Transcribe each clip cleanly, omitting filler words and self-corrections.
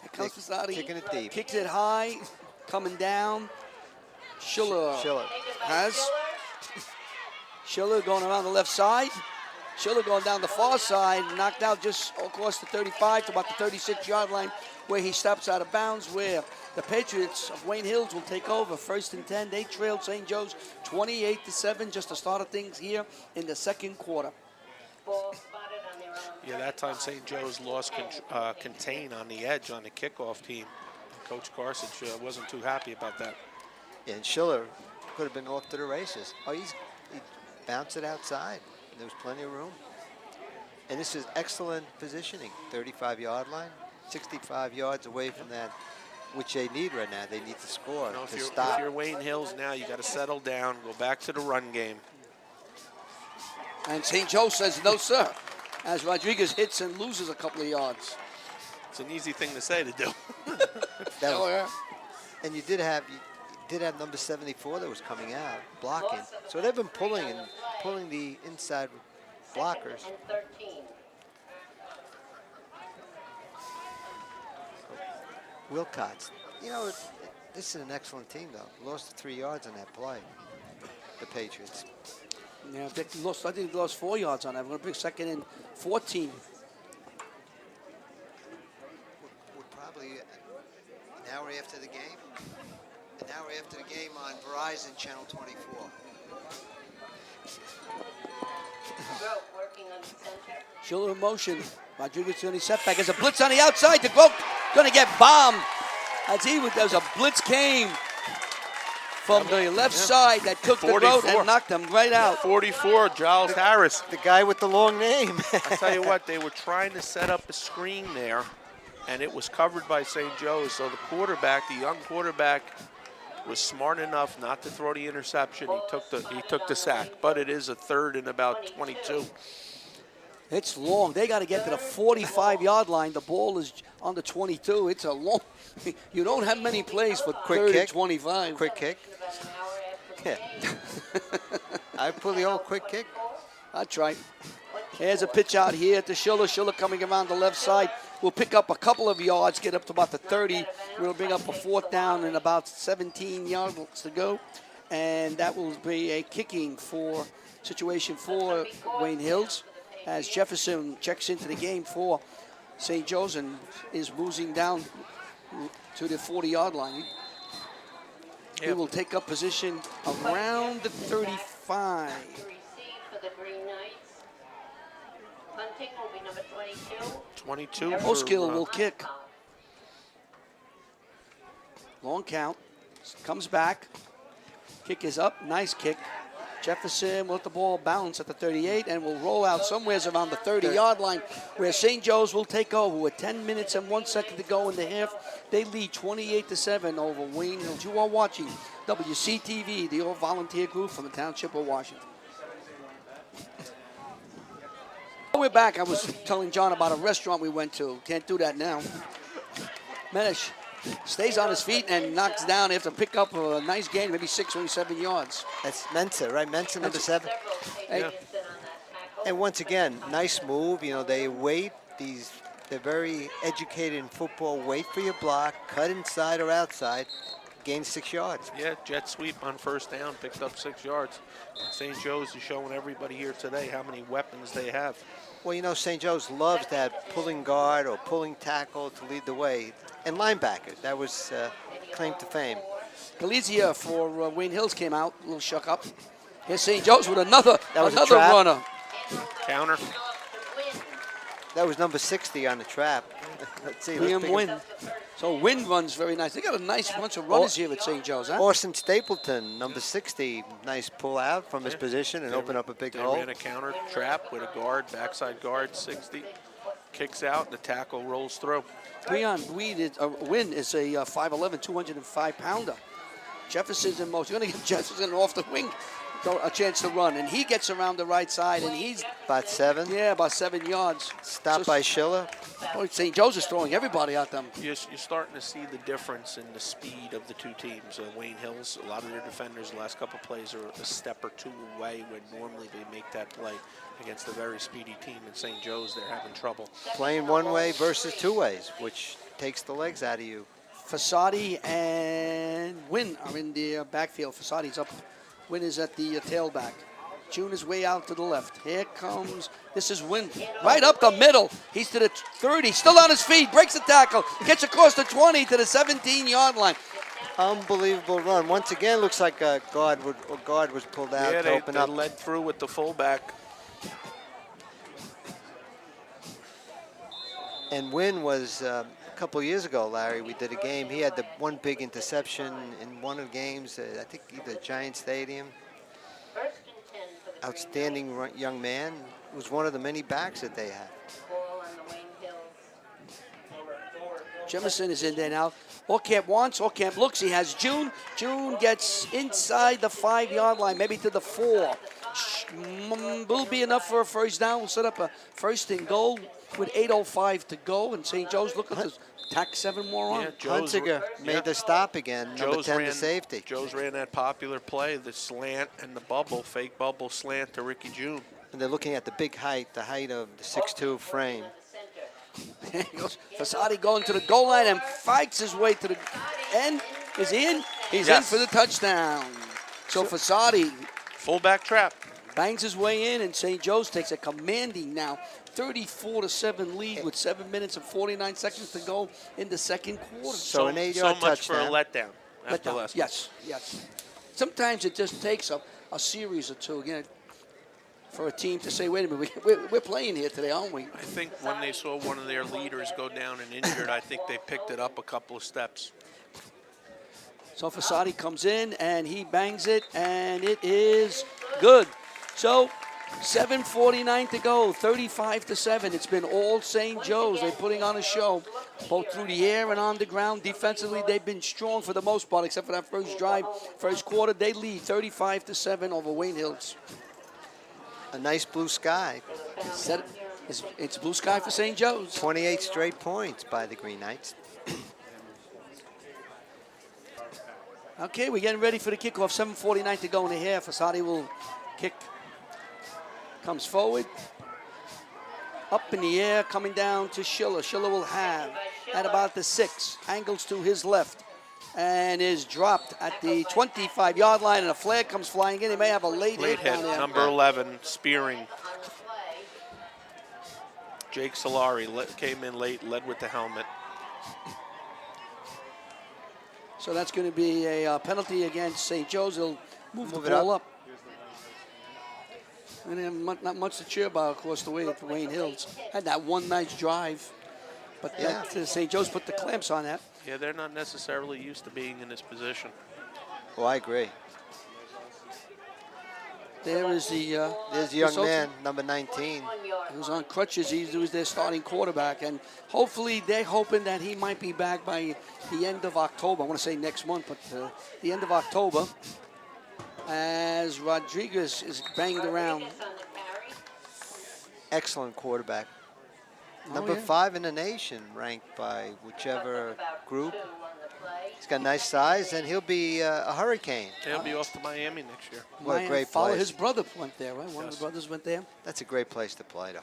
Here comes Fasadi. Kicking it deep. Kicks it high, coming down. Schiller has. Schiller going around the left side. Schiller going down the far side, knocked out just across the 35 to about the 36-yard line, where he steps out of bounds, where the Patriots of Wayne Hills will take over. 1st and 10. They trailed St. Joe's 28-7, just the start of things here in the second quarter. Yeah, that time St. Joe's lost contain on the edge on the kickoff team. Coach Carson wasn't too happy about that. Yeah, and Schiller could have been off to the races. Oh, he bounced it outside. There was plenty of room. And this is excellent positioning. 35-yard line, 65 yards away from that, which they need right now. They need to score to stop. If you're Wayne Hills now, you got to settle down, go back to the run game. And St. Joe says no, sir, as Rodriguez hits and loses a couple of yards. It's an easy thing to say to do. And you did have number 74 that was coming out, blocking. So they've been pulling the inside blockers. Wilcox, you know, this is an excellent team, though. Lost 3 yards on that play, the Patriots. Yeah, they lost, I think they lost 4 yards on that. We're going to pick 2nd and 14. We're probably an hour after the game. An hour after the game on Verizon Channel 24. Schiller in motion. Rodriguez to any setback. There's a blitz on the outside. The Globe going to get bombed. There's a blitz came from the left side that took the road and knocked him right out. 44, Giles Harris. The guy with the long name. I tell you what, they were trying to set up a screen there, and it was covered by St. Joe's. So the quarterback, the young quarterback, was smart enough not to throw the interception. He took the sack, but it is a 3rd and about 22. It's long. They got to get to the 45-yard line. The ball is on the 22. It's a long. You don't have many plays for Quick kick. 25. Quick kick. Yeah. I pull the old quick kick. That's right. Here's a pitch out here to Schiller. Schiller coming around the left side. We'll pick up a couple of yards, get up to about the 30. We'll bring up a 4th down and about 17 yards to go. And that will be a kicking situation for Wayne Hills, as Jefferson checks into the game for St. Joe's and is moving down to the 40-yard line. He will take up position around the 35. Punting will be number 22. 22. Oskill will kick. Long count. Comes back. Kick is up. Nice kick. Jefferson will let the ball bounce at the 38 and will roll out somewhere around the 30-yard line, where St. Joe's will take over with 10 minutes and 1 second to go in the half. They lead 28-7 over Wayne Hills. You are watching WCTV, the all-volunteer group from the Township of Washington. We're back. I was telling John about a restaurant we went to. Can't do that now. Medish stays on his feet and knocks down after pick up a nice gain, maybe 6 or 7 yards. That's Mensa, right? Mensa, number 7. Hey. Yeah. And once again, nice move. You know, they wait. They're very educated in football. Wait for your block, cut inside or outside, gain 6 yards. Yeah, jet sweep on 1st down, picked up 6 yards. St. Joe's is showing everybody here today how many weapons they have. Well, you know, St. Joe's loves that pulling guard or pulling tackle to lead the way. And linebackers, that was claim to fame. Galizia for Wayne Hills came out, a little shook up. Here's St. Joe's with another trap. runner. Counter. That was number 60 on the trap. Let's see. Liam Wynn. So Wynn runs very nice. They got a nice bunch of runners here at St. Joe's, huh? Orson Stapleton, number 60. Nice pull out from his position and open up a big hole. They ran a counter trap with a guard, backside guard, 60. Kicks out, the tackle rolls through. Breon Wynn is a 5'11", 205-pounder. Jefferson's in motion. You're going to get Jefferson off the wing. a chance to run. And he gets around the right side, and he's, About 7. yeah, about 7 yards. Stopped So- by Schiller. Oh, St. Joe's is throwing everybody at them. You're starting to see the difference in the speed of the two teams. Wayne Hills, a lot of their defenders the last couple plays are a step or two away when normally they make that play against a very speedy team. In St. Joe's, they're having trouble. Playing one way versus two ways, which takes the legs out of you. Fasadi and Wynn are in the backfield. Fasadi's up. Wynn is at the tailback. June is way out to the left. Here comes, this is Wynn. Right up the middle. He's to the 30, still on his feet, breaks the tackle, gets across the 20 to the 17-yard line. Unbelievable run. Once again, looks like a guard was pulled out Yeah, to they open up. led through with the fullback. And Wynn was a couple years ago, Larry. We did a game. He had the one big interception in one of the games. I think either Giant Stadium. First and 10 for the Outstanding young man. Was one of the many backs that they had. ball on the Wayne Hills. Jemison is in there now. Orkamp wants, Orkamp looks, he has June. June gets inside the 5-yard line, maybe to the 4. Will be enough for a first down. We'll set up a first and goal with 8:05 to go. And St. Joe's look at this. Tack 7 more on. Yeah, Joe's- Hunziger made the stop again. Number 10, the safety. Joe's ran that popular play, the slant and the bubble, fake bubble slant to Ricky June. And they're looking at the big height, the height of the 6'2" frame. There he goes. Fasadi going to the goal line and fights his way to the end. Is he in? He's in Yes. for the touchdown. So Fasadi Fullback trap. bangs his way in, and St. Joe's takes a commanding now 34-7 lead with 7 minutes and 49 seconds to go in the second quarter. So an 8-yard so much touchdown. for a letdown after Letdown. last. Yes, yes. Sometimes it just takes a series or two, for a team to say, wait a minute, we're playing here today, aren't we? I think when they saw one of their leaders go down and injured, I think they picked it up a couple of steps. So Fasadi comes in and he bangs it, and it is good. So 7:49 to go, 35-7. It's been all St. Joe's. They're putting on a show, both through the air and on the ground. Defensively, they've been strong for the most part, except for that first drive, first quarter. They lead 35-7 over Wayne Hills. A nice blue sky. It's blue sky for St. Joe's. 28 straight points by the Green Knights. Okay, we're getting ready for the kickoff. 7:49 to go in the half. Fasadi will kick. Comes forward. Up in the air, coming down to Schiller. Schiller will have at about the 6. Angles to his left. And is dropped at the 25-yard line. And a flag comes flying in. He may have a late Great hit hit, down there. number 11, spearing. On the play, Jake Solari came in late, led with the helmet. So that's going to be a penalty against St. Joe's. They'll move the Move it ball up. up. And then not much to cheer about across the way at Wayne Hills. Had that one nice drive. But Yeah. St. Joe's put the clamps on that. Yeah, they're not necessarily used to being in this position. Oh, I agree. There is the There's a young Consultant. man, number 19. 1-yard who's on crutches. He was their starting quarterback. And hopefully they're hoping that he might be back by the end of October. I want to say next month, but the end of October. As Rodriguez is banged around. Rodriguez on the carry. Excellent quarterback. Number yeah. 5 in the nation, ranked by whichever About group. 2 on the play. He's got nice size, and he'll be a hurricane. They'll be off to Miami next year. What a My great follow place. His brother went there, right? One of Yes. the brothers went there. That's a great place to play, though.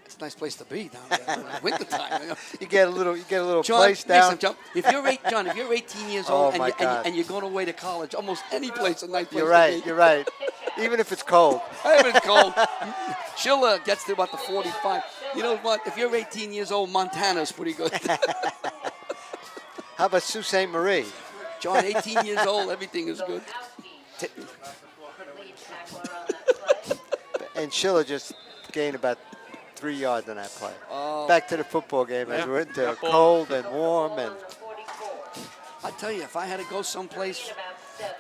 It's a nice place to be down there in the wintertime. You get a little John, place down. listen, John, if you're 18 years Oh, old and, my God. and you're going away to college, almost any place is a nice place You're to right. be. You're right. Even if it's cold. It's cold. Schiller gets to about the 45. You know what? If you're 18 years old, Montana's pretty good. How about Sault Ste. Marie? John, 18 years old, everything is good. Lead tackler on that play. And Schiller just gained about 3 yards on that play. Oh. Back to the football game as Yeah. we're into That ball- cold and warm and Number 44. I tell you, if I had to go someplace, About 7.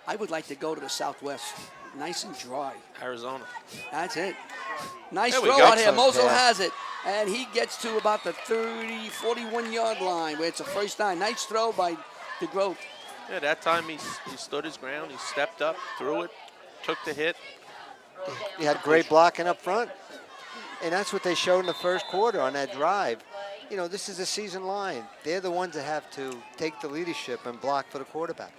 I would like to go to the Southwest. Nice and dry. Arizona. That's it. Nice There we throw go. out here. Excellent Mosul pass. has it. And he gets to about the 41-yard line where it's a first down. Nice throw by DeGroat. Yeah, that time he stood his ground. He stepped up, threw it. took the hit. He had great blocking up front. And that's what they showed in the first quarter on that drive. You know, this is a season line. They're the ones that have to take the leadership and block for the quarterback.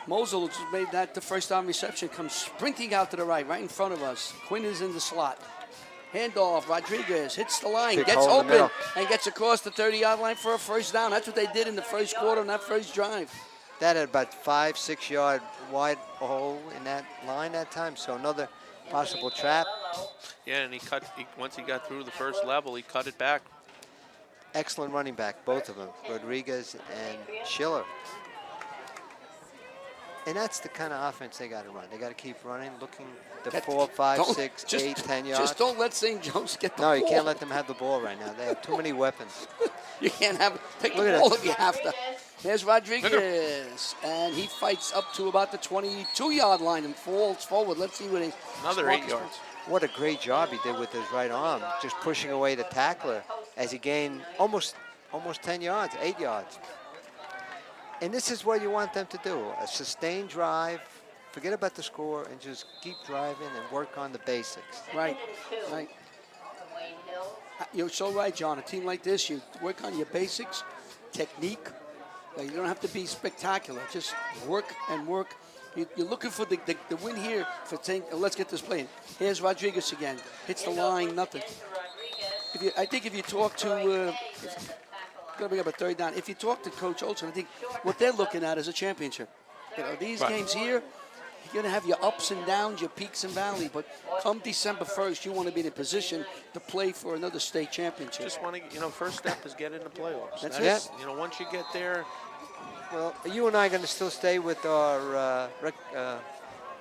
Mosul just made that the first down reception, comes sprinting out to the right in front of us. Quinn is in the slot. Handoff, Rodriguez hits the line, Big gets hole in the open, middle. and gets across the 30-yard line for a first down. That's what they did in the first quarter on that first drive. That had about 5-6 yard wide hole in that line that time. So another possible trap. Yeah, and once he got through the first level, he cut it back. Excellent running back, both of them, Rodriguez and Schiller. And that's the kind of offense they got to run. They got to keep running, looking the 4, 5, Don't- 6, just- 8, 10 yards. Just don't let St. Joe's get the No, you ball. can't let them have the ball right now. They have too many weapons. You can't have take Look the at ball that. if you have to. There's Rodriguez, and he fights up to about the 22-yard line and falls forward. Let's see what he. Another 8 yards. What a great job he did with his right arm, just pushing away the tackler as he gained almost 10 yards, 8 yards. And this is what you want them to do, a sustained drive, forget about the score, and just keep driving and work on the basics. Right, right. Wayne Hill. You're so right, John. A team like this, you work on your basics, technique. You don't have to be spectacular. Just work and work. You're looking for the win here for saying, let's get this playing. Here's Rodriguez again. Hits the line, nothing. I think if you talk to, going to bring up a third down. If you talk to Coach Olsen, I think what they're looking at is a championship. You know, these Right. games here, you're going to have your ups and downs, your peaks and valleys. But come December 1st, you want to be in a position to play for another state championship. Just want to, first step is get in the playoffs. That's it. Once you get there, Well, are you and I going to still stay with our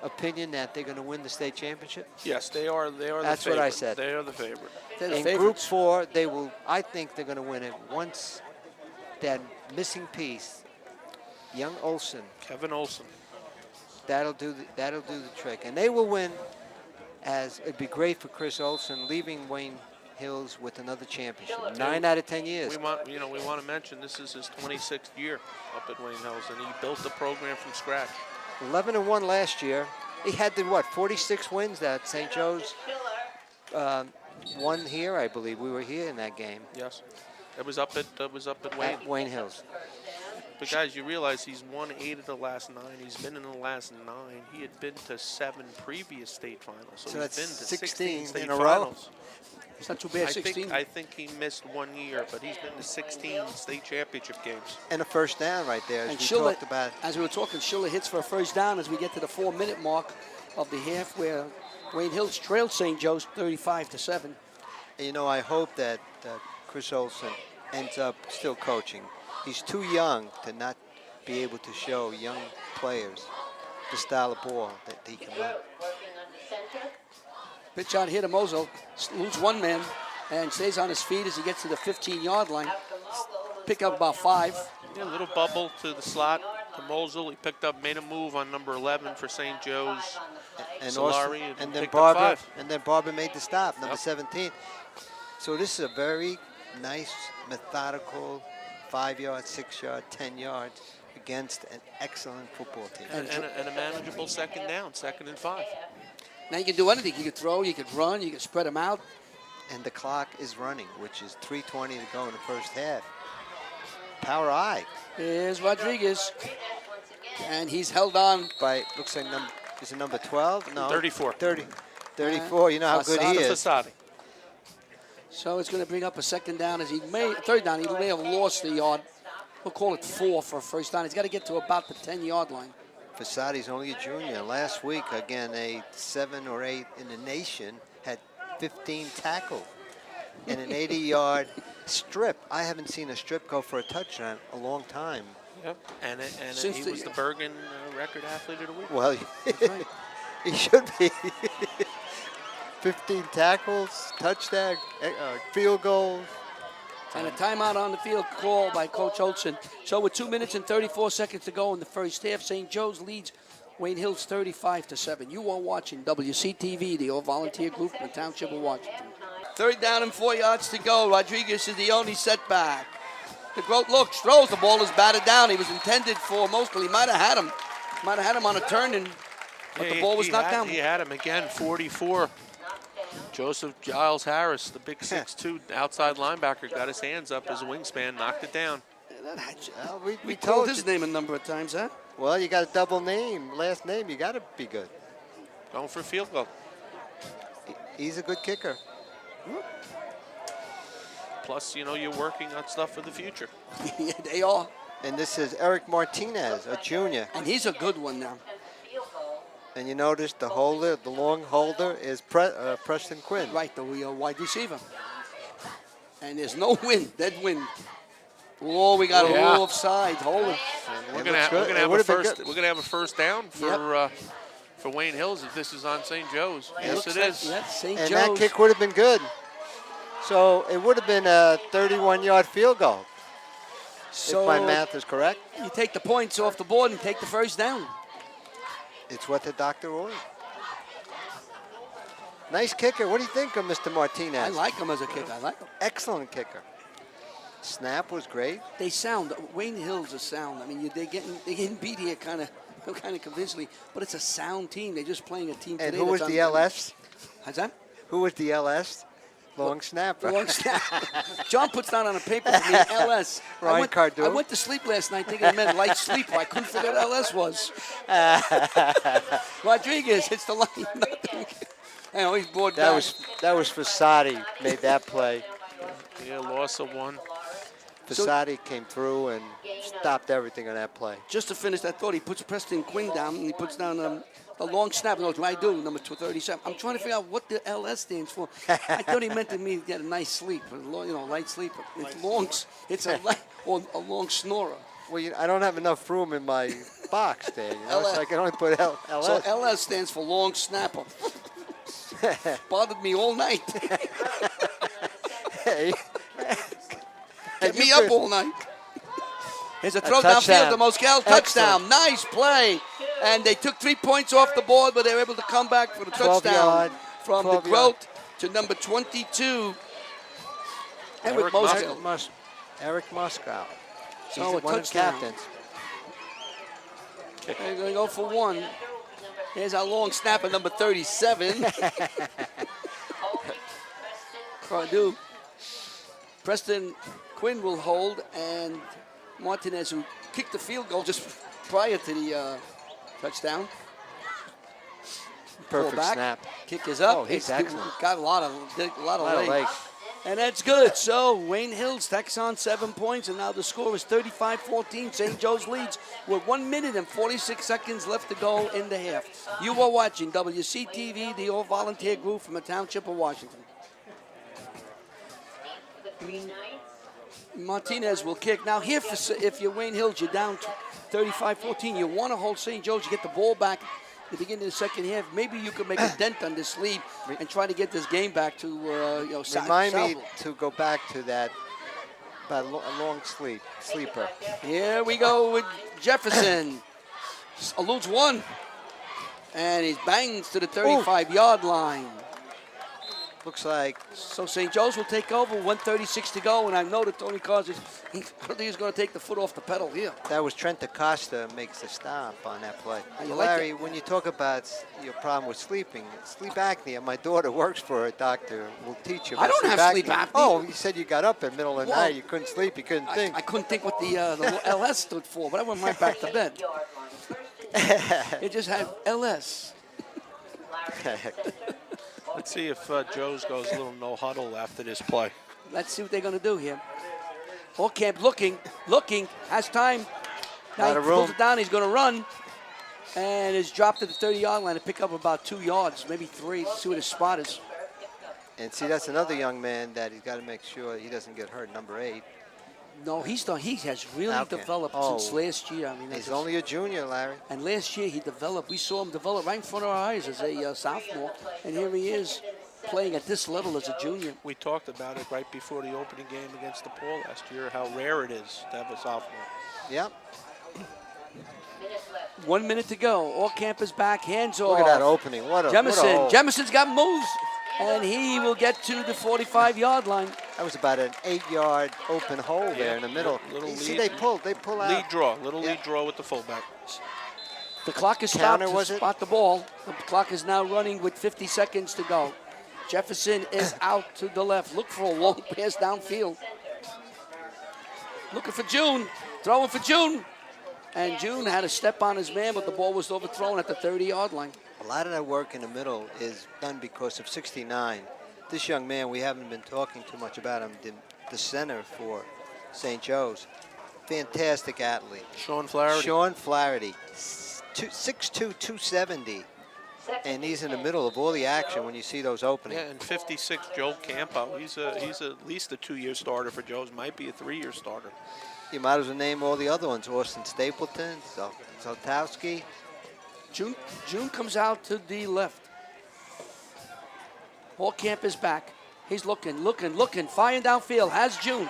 opinion that they're going to win the state championship? yes, they are. They are. That's the what favorite. I said. They are the favorite. They're the In Group favorites. 4, they will. I think they're going to win it once that missing piece, young Olsen, Kevin Olsen. that'll do the trick, and they will win. As it'd be great for Chris Olsen leaving Wayne Hills with another championship. 9 out of 10 years. We want to mention this is his 26th year up at Wayne Hills, and he built the program from scratch. 11-1 last year. He had 46 wins that St. Joe's won here, I believe. We were here in that game Yes, it was up at Wayne. at Wayne Hills. But guys, you realize he's won 8 of the last 9. He's been in the last 9. He had been to 7 previous state finals, so So he's that's been to 16 16 state in a row. finals. It's not too bad, 16. I think he missed 1 year, but he's been to 16 state championship games. And a first down right there, as And we Schiller, talked about. as we were talking, Schiller hits for a first down as we get to the 4-minute mark of the half, where Wayne Hills trailed St. Joe's 35-7. You know, I hope that Chris Olsen ends up still coaching. He's too young to not be able to show young players the style of ball that he can run. Working on the center. Pitch out here to Mozo, loses one man, and stays on his feet as he gets to the 15-yard line. Pick up about 5. Yeah, a little bubble to the slot to Mosul. He made a move on number 11 for St. Joe's. And Solari also, and then picked up Barber, 5. and then Barber made the stop, number Yep. 17. So this is a very nice, methodical 5-yard, 6-yard, 10 yards against an excellent football team. And a manageable second down, 2nd and 5. Now you can do anything. You can throw, you can run, you can spread them out. And the clock is running, which is 3:20 to go in the first half. Power eye Here's Rodriguez, and he's held on. by, looks like is it number 12? No. 34. 34. You know how good he Fasada. is. Fasadi. So it's going to bring up a second down as third down. He may have lost the yard. We'll call it 4 for a first down. He's got to get to about the 10-yard line. Fasadi's only a junior. Last week, again, a 7 or 8 in the nation had 15 tackles and an 80-yard strip. I haven't seen a strip go for a touchdown a long time. Yep. And Since he the- was the Bergen record athlete of the week. Well, he should be. 15 tackles, touchdown, field goals. And a timeout on the field called by Coach Olsen. So with 2 minutes and 34 seconds to go in the first half, St. Joe's leads Wayne Hills 35-7. You are watching WCTV, the all-volunteer group from the Township of Washington. Third down and 4 yards to go. Rodriguez is the only setback. The Grote looks, throws, the ball is batted down. He was intended for Mosul. He might have had him. Might have had him on a turn and But the ball was knocked down. He had him again, 44. Joseph Giles Harris, the big 6'2" outside linebacker, got his hands up as a wingspan, knocked it down. Well, we We told called you. his name a number of times, huh? Well, you got a double name, last name. You got to be good. Going for a field goal. He's a good kicker. Plus, you know, you're working on stuff for the future. Yeah, they are. And this is Eric Martinez, a junior. And he's a good one now. And you notice the holder, the long holder, is Preston Quinn. Right, the wide receiver. And there's no wind, dead wind. Oh, we got a Yeah. rule offside. Hold it. We're It gonna looks good. It have a would've been first. good. We're gonna have a first down for Wayne Hills if this is on St. Joe's. Yes, Looks it like- is. That's St. And Joe's. that kick would have been good. So it would have been a 31-yard field goal, So if my math is correct. you take the points off the board and take the first down. It's what the doctor ordered. Nice kicker. What do you think of Mr. Martinez? I like him as a kicker. I like him. Excellent kicker. Snap was great. They sound. Wayne Hill's a sound. I mean, they're getting beat here kind of convincingly, but it's a sound team. They're just playing a team And today. who was that's the on- LS? How's that? Who was the LS? Long snapper. Long snap. John puts down on a paper for me, LS. Ryan Cardew. I went to sleep last night thinking it meant light sleep. I couldn't figure out what LS was. Rodriguez hits the line. Nothing. I know he's bored That back. was Fasadi made that play. Yeah, loss of one. Fasadi came through and stopped everything on that play. Just to finish that thought, he puts Preston Quinn down and he puts down a long snap. No, what I do, number 237. I'm trying to figure out what the LS stands for. I thought he meant to me get a nice sleep, light sleep. It's long. It's a light or a long snorer. Well, I don't have enough room in my box there, LS. so I can only put LS. So LS stands for long snapper. Bothered me all night. Hey. Kept You me up could- all night. Here's a throw downfield touchdown. to Moscal. Touchdown. Nice play. And they took 3 points off the board, but they were able to come back for the 12 touchdown yard, from 12 the yard. Groat to number 22. And Eric with Moscal. Moscal. Eric Moscow. He's So a one of the touchdown. captains. They're going to go for one. Here's our long snapper, number 37. Cardew. Preston Quinn will hold, and Martinez, who kicked the field goal just prior to the touchdown. Perfect Pull back. snap. Kick is up. Oh, he's It's excellent. got a lot of A lot of legs. legs. And that's good. So Wayne Hills tacks on 7 points, and now the score is 35-14. St. Joe's leads with 1 minute and 46 seconds left to go in the half. You are watching WCTV, the all-volunteer group from the Township of Washington. Martinez will kick. Now here, if you're Wayne Hills, you're down 35-14. You want to hold St. Joe's. You get the ball back at the beginning of the second half. Maybe you could make a dent on this lead and try to get this game back to Remind me Southville. to go back to that a long sleeper. Here we go with Jefferson. Eludes one. And he bangs to the 35-yard line. Looks like So St. Joe's will take over, 1:36 to go, and I know that Tony Carr I don't think he's going to take the foot off the pedal here. that was Trent Acosta makes the stop on that play. How you like Larry, it? when you talk about your problem with sleep apnea, and my daughter works for a doctor, will teach you I about don't have sleep apnea. Oh, you said you got up in the middle of the Well, night, you couldn't sleep, you couldn't think. I couldn't think what the LS stood for, but I went right back to bed. It just had LS. Let's see if Joe's goes a little no huddle after this play. Let's see what they're going to do here. Allcamp looking, has time. Now Lot he of pulls room. it down, he's going to run. And is dropped to the 30-yard line to pick up about 2 yards, maybe 3. See what his spot is. And see, that's another young man that he's got to make sure he doesn't get hurt, number 8. No, he has really Allcamp. developed Oh. since last year. I mean, He's that's only a junior, Larry. and last year he developed. We saw him develop right in front of our eyes as a sophomore, and here he is playing at this level as a junior. We talked about it right before the opening game against DePaul last year, how rare it is to have a sophomore. Yep. 1 minute to go. Allcamp is back, hands off. Look at that opening. What a Jemison. hole. Jemison's got moves, and he will get to the 45-yard line. That was about an 8-yard open hole there in the middle. Little You see, lead- they pull out. Lead draw with the fullback. The clock is stopped Counter, to was it? spot the ball. The clock is now running with 50 seconds to go. Jefferson is out to the left. Look for a long pass downfield. Looking for June. Throwing for June. And June had a step on his man, but the ball was overthrown at the 30-yard line. A lot of that work in the middle is done because of 69. This young man, we haven't been talking too much about him, the center for St. Joe's. Fantastic athlete. Sean Flaherty. Sean Flaherty, 6'2", 270. And he's in the middle of all the action when you see those openings. Yeah, and 56, Joe Campo. He's at least a 2-year starter for Joe's. Might be a 3-year starter. You might as well name all the other ones. Austin Stapleton, Zoltowski. June comes out to the left. Camp is back. He's looking, firing downfield. Has June.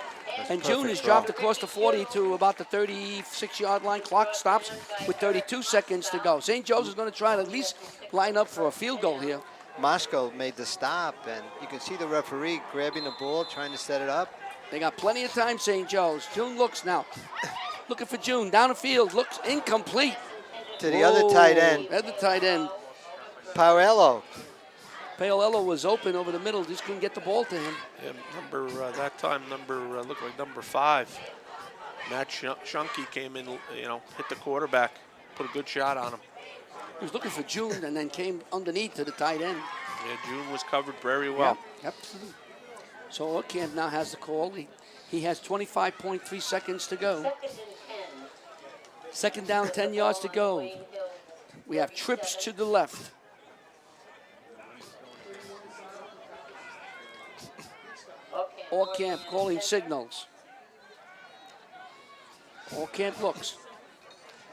And June perfect is throw. dropped across the 40 to about the 36-yard line. Clock stops with 32 seconds to go. St. Joe's is going to try to at least line up for a field goal here. Moshko made the stop, and you can see the referee grabbing the ball, trying to set it up. They got plenty of time, St. Joe's. June looks now. Looking for June. Down the field. Looks incomplete. To the other tight end, At the tight end. Paolello. Paolello was open over the middle. Just couldn't get the ball to him. Yeah, looked like number 5. Matt Shunky came in, hit the quarterback, put a good shot on him. He was looking for June and then came underneath to the tight end. Yeah, June was covered very well. Yep. So Orkamp now has the call. He has 25.3 seconds to go. Second down, 10 yards to go. We have trips to the left. Orkamp calling signals. Orkamp looks.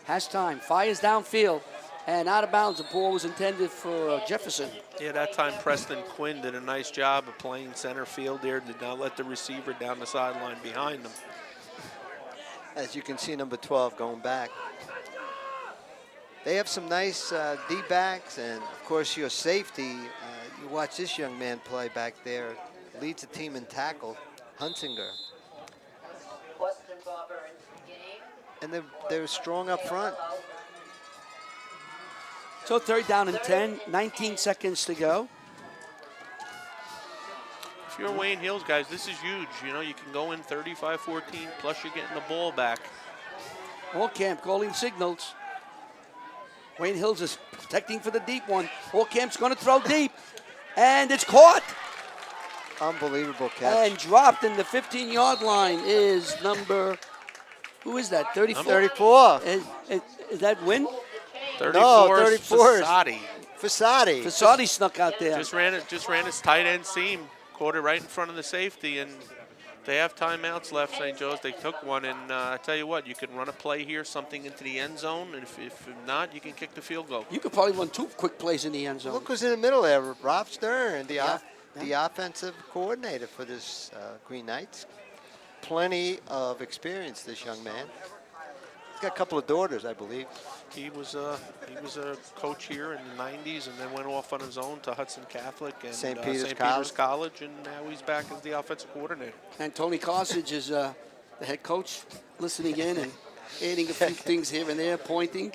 Has time. Fires downfield. And out of bounds. The ball was intended for Jefferson. Yeah, that time Preston Quinn did a nice job of playing center field there. Did not let the receiver down the sideline behind him. As you can see, number 12 going back. They have some nice D-backs, and of course your safety. You watch this young man play back there. Leads the team in tackle, Hunsinger. And they're strong up front. So third down and 10, 19 seconds to go. If you're Wayne Hills, guys, this is huge. You can go in 35-14, plus you're getting the ball back. Orkamp calling signals. Wayne Hills is protecting for the deep one. Orkamp's going to throw deep. And it's caught. Unbelievable catch. And dropped in the 15-yard line is number, who is that? 34. 34. Is that Wynn? 34, No, 34 is Fasati. Fasati. Fasati snuck out there. Just ran his tight end seam, caught it right in front of the safety, and they have timeouts left, St. Joe's. They took one, and I tell you what, you can run a play here, something into the end zone, and if not, you can kick the field goal. You could probably run 2 quick plays in the end zone. Look who's in the middle there, Rob Stern, the offensive coordinator for this Green Knights. Plenty of experience, this young man. He's got a couple of daughters, I believe. He was a coach here in the 90s, and then went off on his own to Hudson Catholic and St. St. Peter's Peter's College, and now he's back as the offensive coordinator. And Tony Carthage is the head coach, listening in and adding a few things here and there, pointing.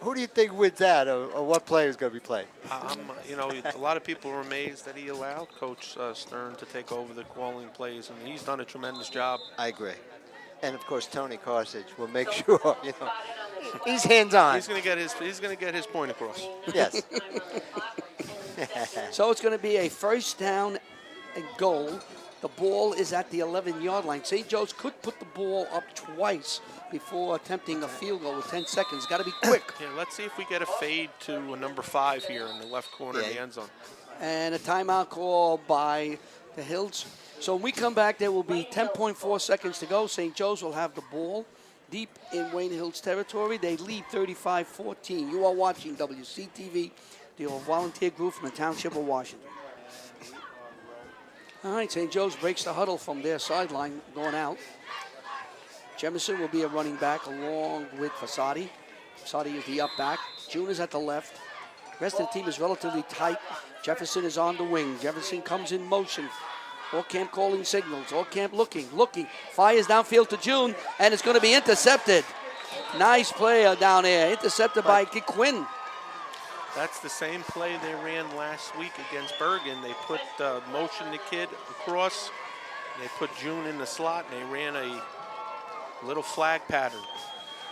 Who do you think wins that, or what player is going to be played? A lot of people were amazed that he allowed Coach Stern to take over the calling plays, and he's done a tremendous job. I agree. And of course, Tony Carthage will make sure he's hands-on. He's going to get his point across. Yes. So it's going to be a first down and goal. The ball is at the 11-yard line. St. Joe's could put the ball up twice before attempting a field goal with 10 seconds. Got to be quick. Yeah, let's see if we get a fade to a number 5 here in the left corner of the end zone. And a timeout call by the Hills. So when we come back, there will be 10.4 seconds to go. St. Joe's will have the ball deep in Wayne Hills territory. They lead 35-14. You are watching WCTV, the volunteer group from the Township of Washington. All right, St. Joe's breaks the huddle from their sideline going out. Jemison will be a running back along with Fasati. Fasati is the up back. June is at the left. The rest of the team is relatively tight. Jefferson is on the wing. Jefferson comes in motion. Orkamp calling signals. Orkamp looking, fires downfield to June, and it's going to be intercepted. Nice play down there. Intercepted by Quinn. That's the same play they ran last week against Bergen. They put motion the kid across. They put June in the slot, and they ran a little flag pattern.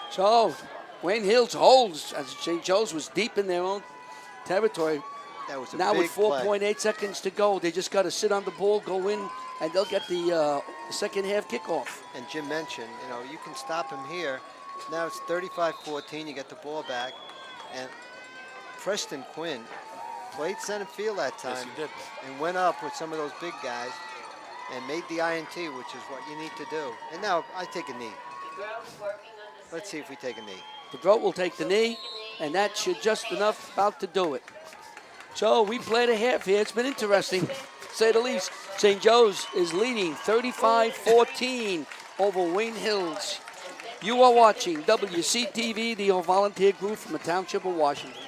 So Wayne Hills holds as St. Joe's was deep in their own territory. That was a Now big with 4.8 seconds to go, they just got to sit on the ball, go in, and they'll get the second half kickoff. And Jim mentioned, you know, you can stop him here. Now it's 35-14. You get the ball back, and Preston Quinn played center field that time. Yes, he did. And went up with some of those big guys and made the INT, which is what you need to do. And now I take a knee. Let's see if we take a knee. The Groat will take the knee, and that should just enough about to do it. So we played a half here. It's been interesting, to say the least. St. Joe's is leading 35-14 over Wayne Hills. You are watching WCTV, the All Volunteer Group from the Township of Washington.